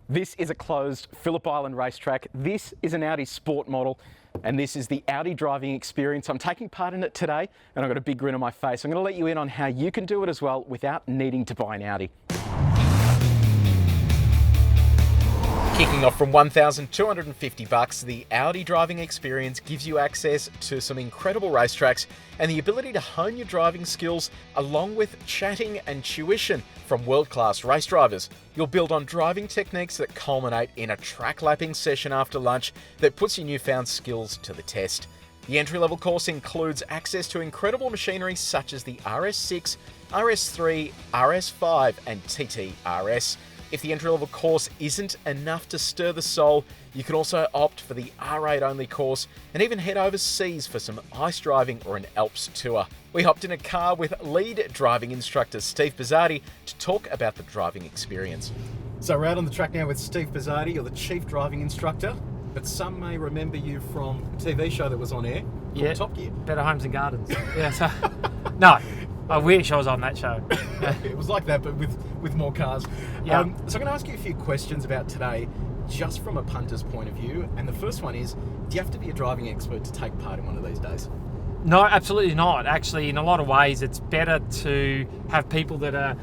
This is a closed Phillip Island racetrack. This is an Audi Sport model, and this is the Audi driving experience. I'm taking part in it today, and I've got a big grin on my face. I'm going to let you in on how you can do it as well without needing to buy an Audi. Kicking off from $1,250, the Audi driving experience gives you access to some incredible racetracks and the ability to hone your driving skills along with chatting and tuition from world-class race drivers. You'll build on driving techniques that culminate in a track lapping session after lunch that puts your newfound skills to the test. The entry-level course includes access to incredible machinery such as the RS6, RS3, RS5 and TT-RS. If the entry-level course isn't enough to stir the soul, you can also opt for the R8 only course and even head overseas for some ice driving or an Alps tour. We hopped in a car with lead driving instructor Steve Pizzati to talk about the driving experience. So we're out on the track now with Steve Pizzati. You're the chief driving instructor, but some may remember you from a TV show that was on air called Top Gear. Better Homes and Gardens. Yeah, so, no, I wish I was on that show. It was like that, but with more cars. Yeah. So I'm going to ask you a few questions about today, just from a punter's point of view. And the first one is, do you have to be a driving expert to take part in one of these days? No, absolutely not. Actually, in a lot of ways, it's better to have people that are,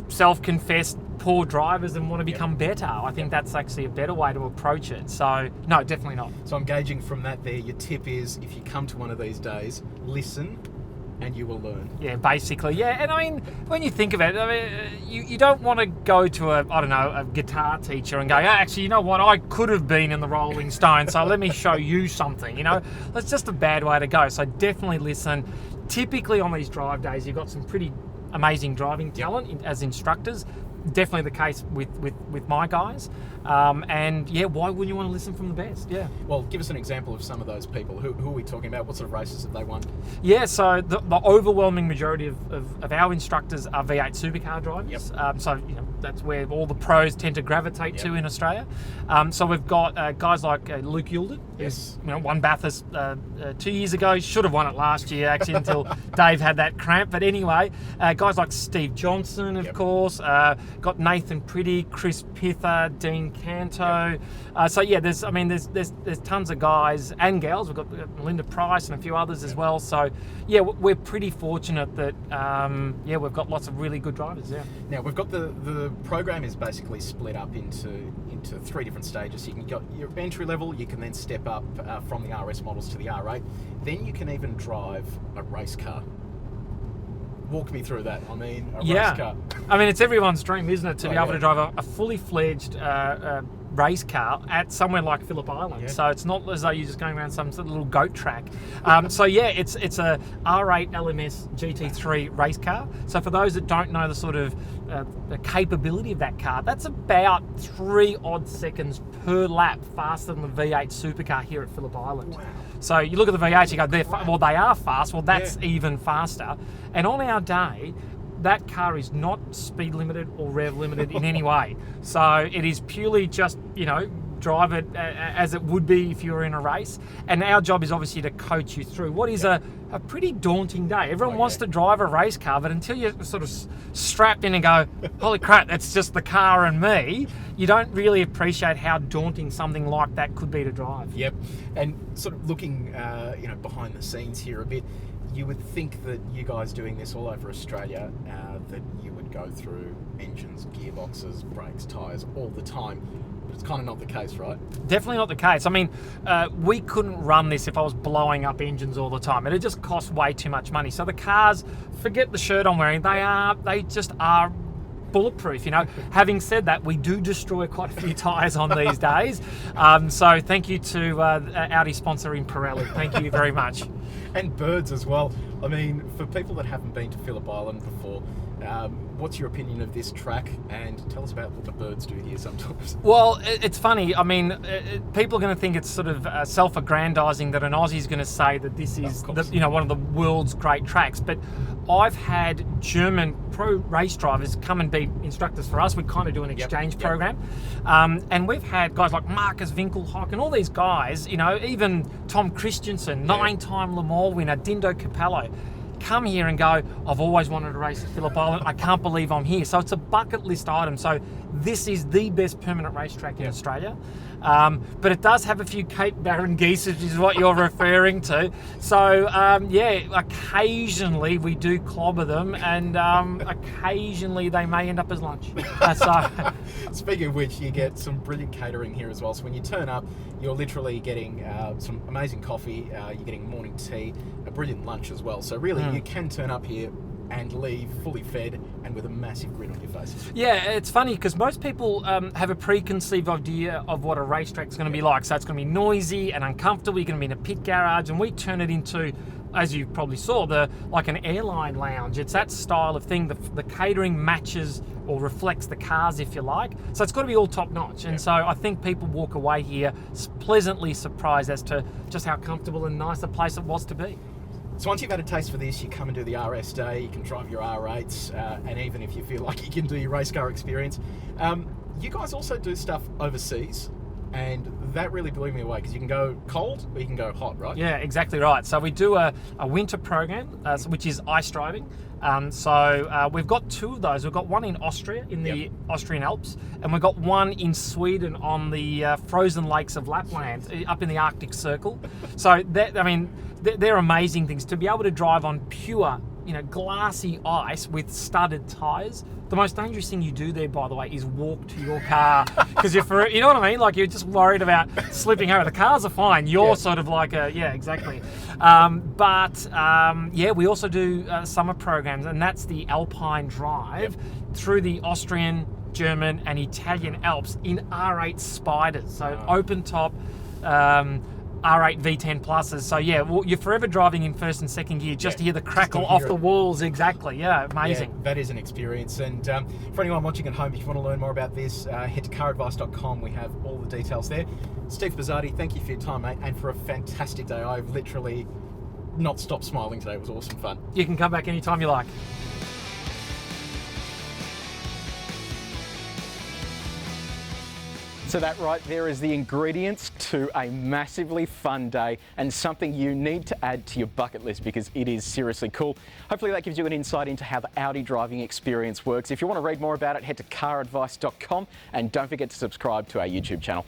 self-confessed poor drivers and want to become better. I think that's actually a better way to approach it. So, no, definitely not. So I'm gauging from that there, your tip is, if you come to one of these days, listen and you will learn. Yeah, basically, yeah. And I mean, when you think about it, you don't want to go to a guitar teacher and go, actually, you know what, I could have been in the Rolling Stones, so let me show you something, That's just a bad way to go. So definitely listen. Typically on these drive days, you've got some pretty amazing driving talent as instructors. Definitely the case with my guys. And yeah, why wouldn't you want to listen from the best? Yeah. Well, give us an example of some of those people. Who are we talking about? What sort of races have they won? Yeah, so the overwhelming majority of our instructors are V8 supercar drivers. Yep. So that's where all the pros tend to gravitate to in Australia. So we've got guys like Luke Yulden, yes, who's won Bathurst 2 years ago. Should have won it last year actually until Dave had that cramp. But anyway, guys like Steve Johnson, of course. Got Nathan Pretty, Chris Pither, Dean Canto. So yeah, there's tons of guys and gals. We've got Linda Price and a few others as well. So yeah, we're pretty fortunate that we've got lots of really good drivers. Yeah. Now we've got the program is basically split up into three different stages. So you can get your entry level. You can then step up from the RS models to the R8. Then you can even drive a race car. Walk me through that. I mean, a race car. I mean, it's everyone's dream, isn't it, to be able to drive a fully fledged race car at somewhere like Phillip Island. Yeah. So it's not as though you're just going around some sort of little goat track. So yeah, it's a R8 LMS GT3 race car. So for those that don't know the sort of the capability of that car, that's about 3 odd seconds per lap faster than the V8 supercar here at Phillip Island. Wow. So you look at the V8, you go, they are fast. Well, that's even faster. And on our day, that car is not speed limited or rev limited in any way. So it is purely just, drive it as it would be if you were in a race. And our job is obviously to coach you through what is a pretty daunting day. Everyone wants to drive a race car, but until you're sort of strapped in and go, holy crap, that's just the car and me, you don't really appreciate how daunting something like that could be to drive. Yep. And sort of looking, behind the scenes here a bit, you would think that you guys doing this all over Australia, that you would go through engines, gearboxes, brakes, tyres all the time. But it's kind of not the case, right? Definitely not the case. I mean, we couldn't run this if I was blowing up engines all the time. It'd just cost way too much money. So the cars, forget the shirt I'm wearing, they just are bulletproof. Having said that, we do destroy quite a few tyres on these days. So thank you to Audi sponsoring Pirelli. Thank you very much. And birds as well. I mean, for people that haven't been to Phillip Island before, what's your opinion of this track? And tell us about what the birds do here sometimes. Well, it's funny. I mean, people are going to think it's sort of self-aggrandizing that an Aussie's going to say that this is one of the world's great tracks. But I've had German pro race drivers come and be instructors for us. We kind of do an exchange program. And we've had guys like Marcus Winkelhock and all these guys, even Tom Christensen, 9-time Le Mans winner, Dindo Capello. come here and go, I've always wanted to race at Phillip Island. I can't believe I'm here. So it's a bucket list item. So this is the best permanent racetrack in Australia. But it does have a few Cape Barren geese, which is what you're referring to. So occasionally we do clobber them, and occasionally they may end up as lunch. Speaking of which, you get some brilliant catering here as well. So when you turn up, you're literally getting some amazing coffee, you're getting morning tea, a brilliant lunch as well. So really, you can turn up here and leave fully fed and with a massive grin on your face. Yeah, it's funny because most people have a preconceived idea of what a racetrack's going to be like. So it's going to be noisy and uncomfortable. You're going to be in a pit garage, and we turn it into, as you probably saw, like an airline lounge. It's that style of thing. The catering matches or reflects the cars, if you like. So it's got to be all top notch. And so I think people walk away here pleasantly surprised as to just how comfortable and nice a place it was to be. So once you've had a taste for this, you come and do the RS day, you can drive your R8s, and even if you feel like you can do your race car experience. You guys also do stuff overseas, and that really blew me away because you can go cold or you can go hot, right? Yeah, exactly right. So we do a winter program, which is ice driving. We've got two of those. We've got one in Austria, in the Austrian Alps, and we've got one in Sweden on the frozen lakes of Lapland, up in the Arctic Circle. So they're amazing things to be able to drive on pure, glassy ice with studded tyres. The most dangerous thing you do there, by the way, is walk to your car because you know what I mean. Like, you're just worried about slipping over. The cars are fine. You're sort of like exactly. We also do summer programs, and that's the Alpine Drive through the Austrian, German, and Italian Alps in R8 Spiders. So open top. R8 V10 pluses. So you're forever driving in first and second gear just to hear the crackle off the walls. Exactly. Yeah, amazing. Yeah, that is an experience. And for anyone watching at home, if you want to learn more about this, head to caradvice.com. We have all the details there. Steve Pizzati, thank you for your time, mate, and for a fantastic day. I've literally not stopped smiling today. It was awesome fun. You can come back anytime you like. So that right there is the ingredients to a massively fun day and something you need to add to your bucket list because it is seriously cool. Hopefully that gives you an insight into how the Audi driving experience works. If you want to read more about it, head to caradvice.com and don't forget to subscribe to our YouTube channel.